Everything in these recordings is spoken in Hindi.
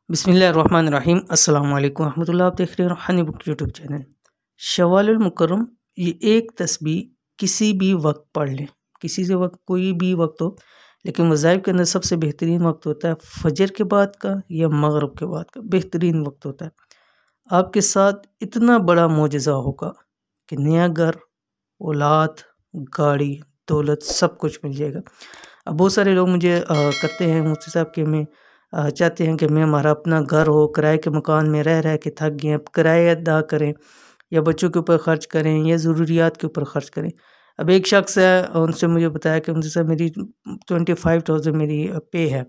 बिस्मिल्लाहिर्रहमानिर्रहीम अस्सलाम वालेकुम रहमतुल्लाह। आप देख रहे हैं रूहानी बुक यूट्यूब चैनल। शवालुल मुकर्रम, ये एक तस्बीह किसी भी वक्त पढ़ लें, किसी से वक्त कोई भी वक्त हो, लेकिन वज़ाइफ के अंदर सबसे बेहतरीन वक्त होता है फजर के बाद का या मगरिब के बाद का, बेहतरीन वक्त होता है। आपके साथ इतना बड़ा मोजज़ा होगा कि नया घर, औलाद, गाड़ी, दौलत सब कुछ मिल जाएगा। अब बहुत सारे लोग मुझे करते हैं मुफ्ती साहब कि मैं चाहते हैं कि मैं हमारा अपना घर हो, किराए के मकान में रह रह के थक गए हैं, अब किराया अदा करें या बच्चों के ऊपर ख़र्च करें या ज़रूरियात के ऊपर ख़र्च करें। अब एक शख्स है, उनसे मुझे बताया कि मुझसे मेरी 25,000 मेरी पे है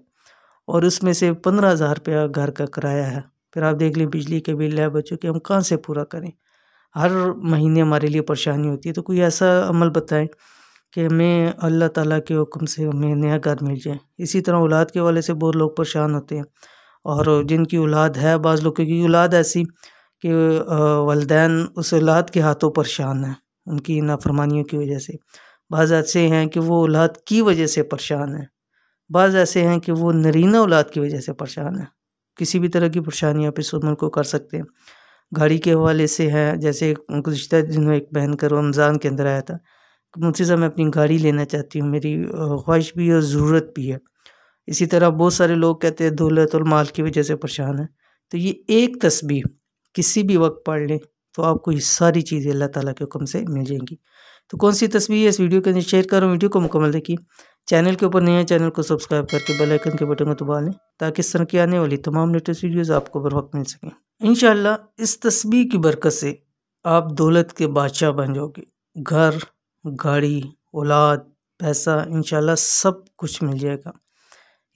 और उसमें से 15,000 रुपया घर का किराया है। फिर आप देख लें बिजली के बिल है, बच्चों के, हम कहाँ से पूरा करें। हर महीने हमारे लिए परेशानी होती है। तो कोई ऐसा अमल बताएं कि हमें अल्लाह ताला के हुक्म से हमें नया घर मिल जाए। इसी तरह औलाद के हवाले से बहुत लोग परेशान होते हैं और जिनकी औलाद है, बाज़ लोगों की औलाद ऐसी कि वालिदैन उस औलाद के हाथों परेशान हैं उनकी नाफरमानियों की वजह से। बाज़ ऐसे हैं कि वो औलाद की वजह से परेशान हैं, बाज़ ऐसे हैं कि वो नरीना औलाद की वजह से परेशान हैं। किसी भी तरह की परेशानी आप इस उम्र को कर सकते हैं। गाड़ी के हवाले से है, जैसे गुज़िश्ता दिनों एक बहन का रमज़ान के अंदर आया था, मुझसे साहब मैं अपनी गाड़ी लेना चाहती हूँ, मेरी ख्वाहिश भी है और ज़रूरत भी है। इसी तरह बहुत सारे लोग कहते हैं दौलत और माल की वजह से परेशान हैं। तो ये एक तस्बीह किसी भी वक्त पढ़ लें तो आपको ये सारी चीज़ें अल्लाह ताला के हुक्म से मिल जाएंगी। तो कौन सी तस्बीह है, इस वीडियो के अंदर शेयर करो। वीडियो को मुकम्मल देखिए। चैनल के ऊपर नए हैं, चैनल को सब्सक्राइब करके बेल आइकन के बटन को दबा लें ताकि इस तरह की आने वाली तमाम लेटेस्ट वीडियोज़ आपको बर वक्त मिल सकें। इंशाअल्लाह इस तस्बीह की बरकत से आप दौलत के बादशाह बन जाओगे। घर, गाड़ी, औलाद, पैसा, इंशाअल्लाह सब कुछ मिल जाएगा।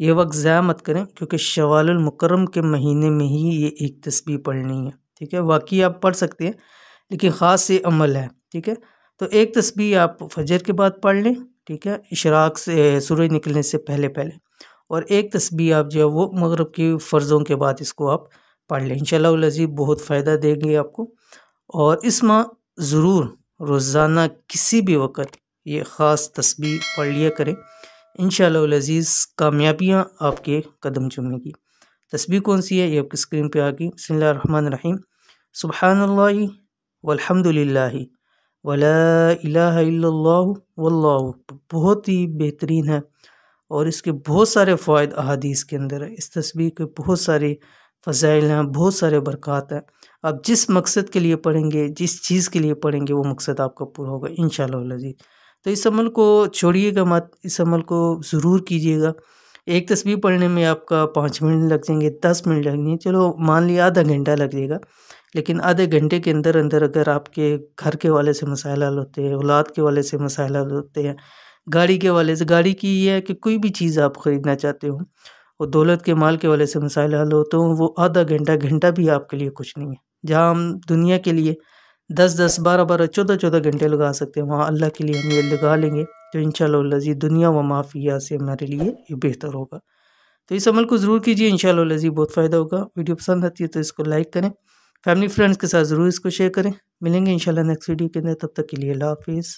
ये वक्त ज़ाया मत करें क्योंकि शवालुल मुकर्रम के महीने में ही ये एक तस्बीह पढ़नी है। ठीक है, वाकई आप पढ़ सकते हैं लेकिन ख़ास ये अमल है। ठीक है, तो एक तस्बीह आप फजर के बाद पढ़ लें, ठीक है, इशराक से सूरज निकलने से पहले पहले, और एक तस्बीह आप जो है वो मगरिब की फ़र्ज़ों के बाद इसको आप पढ़ लें। इंशाअल्लाह अज़ीज़ बहुत फ़ायदा देंगे आपको। और इस माह ज़रूर रोज़ाना किसी भी वक़्त ये ख़ास तस्बीह पढ़ लिया करें। इंशाअल्लाह अज़ीज़ कामयाबियाँ आपके कदम चूमेंगी। तस्बीह कौन सी है ये आपकी स्क्रीन पे आ गई। बिस्मिल्लाहिर्रहमानिर्रहीम। सुब्हानल्लाहि वल्हम्दुलिल्लाहि वला इलाहा इल्लल्लाहु वल्लाहु अकबर। बहुत ही बेहतरीन है और इसके बहुत सारे फ़वाइद अहादीस के अंदर है। इस तस्बीह के बहुत सारे फ़ज़ाइल हैं, बहुत सारे बरक़ात हैं। आप जिस मकसद के लिए पढ़ेंगे, जिस चीज़ के लिए पढ़ेंगे, वो मकसद आपका पूरा होगा इंशाअल्लाह अज़ीज़। तो इस अमल को छोड़िएगा मत, इस अमल को ज़रूर कीजिएगा। एक तस्बीह पढ़ने में आपका 5 मिनट लग जाएंगे, 10 मिनट लगेंगे, चलो मान लिया आधा घंटा लग जाएगा, लेकिन आधे घंटे के अंदर अंदर अगर आपके घर के वाले से मसाइल हल होते हैं, औलाद के वाले से मसाइल हल होते हैं, गाड़ी के वाले से, गाड़ी की ये है कि कोई भी चीज़ आप ख़रीदना चाहते हो, और दौलत के माल के वाले से मसाइल हल होते हो, वो आधा घंटा घंटा भी आपके लिए कुछ नहीं है। जहाँ हम दुनिया के लिए 10-10, 12-12, 14-14 घंटे लगा सकते हैं, वहाँ अल्लाह के लिए हम ये लगा लेंगे तो इंशाअल्लाह अज़ीज़ दुनिया व मा फ़ीहा से हमारे लिए ये बेहतर होगा। तो इस अमल को ज़रूर कीजिए, इंशाअल्लाह अज़ीज़ बहुत फ़ायदा होगा। वीडियो पसंद आती है तो इसको लाइक करें, फैमिली फ्रेंड्स के साथ ज़रूर इसको शेयर करें। मिलेंगे इंशाअल्लाह नेक्स्ट वीडियो के अंदर, तब तक के लिए अल्लाह हाफ़िज़।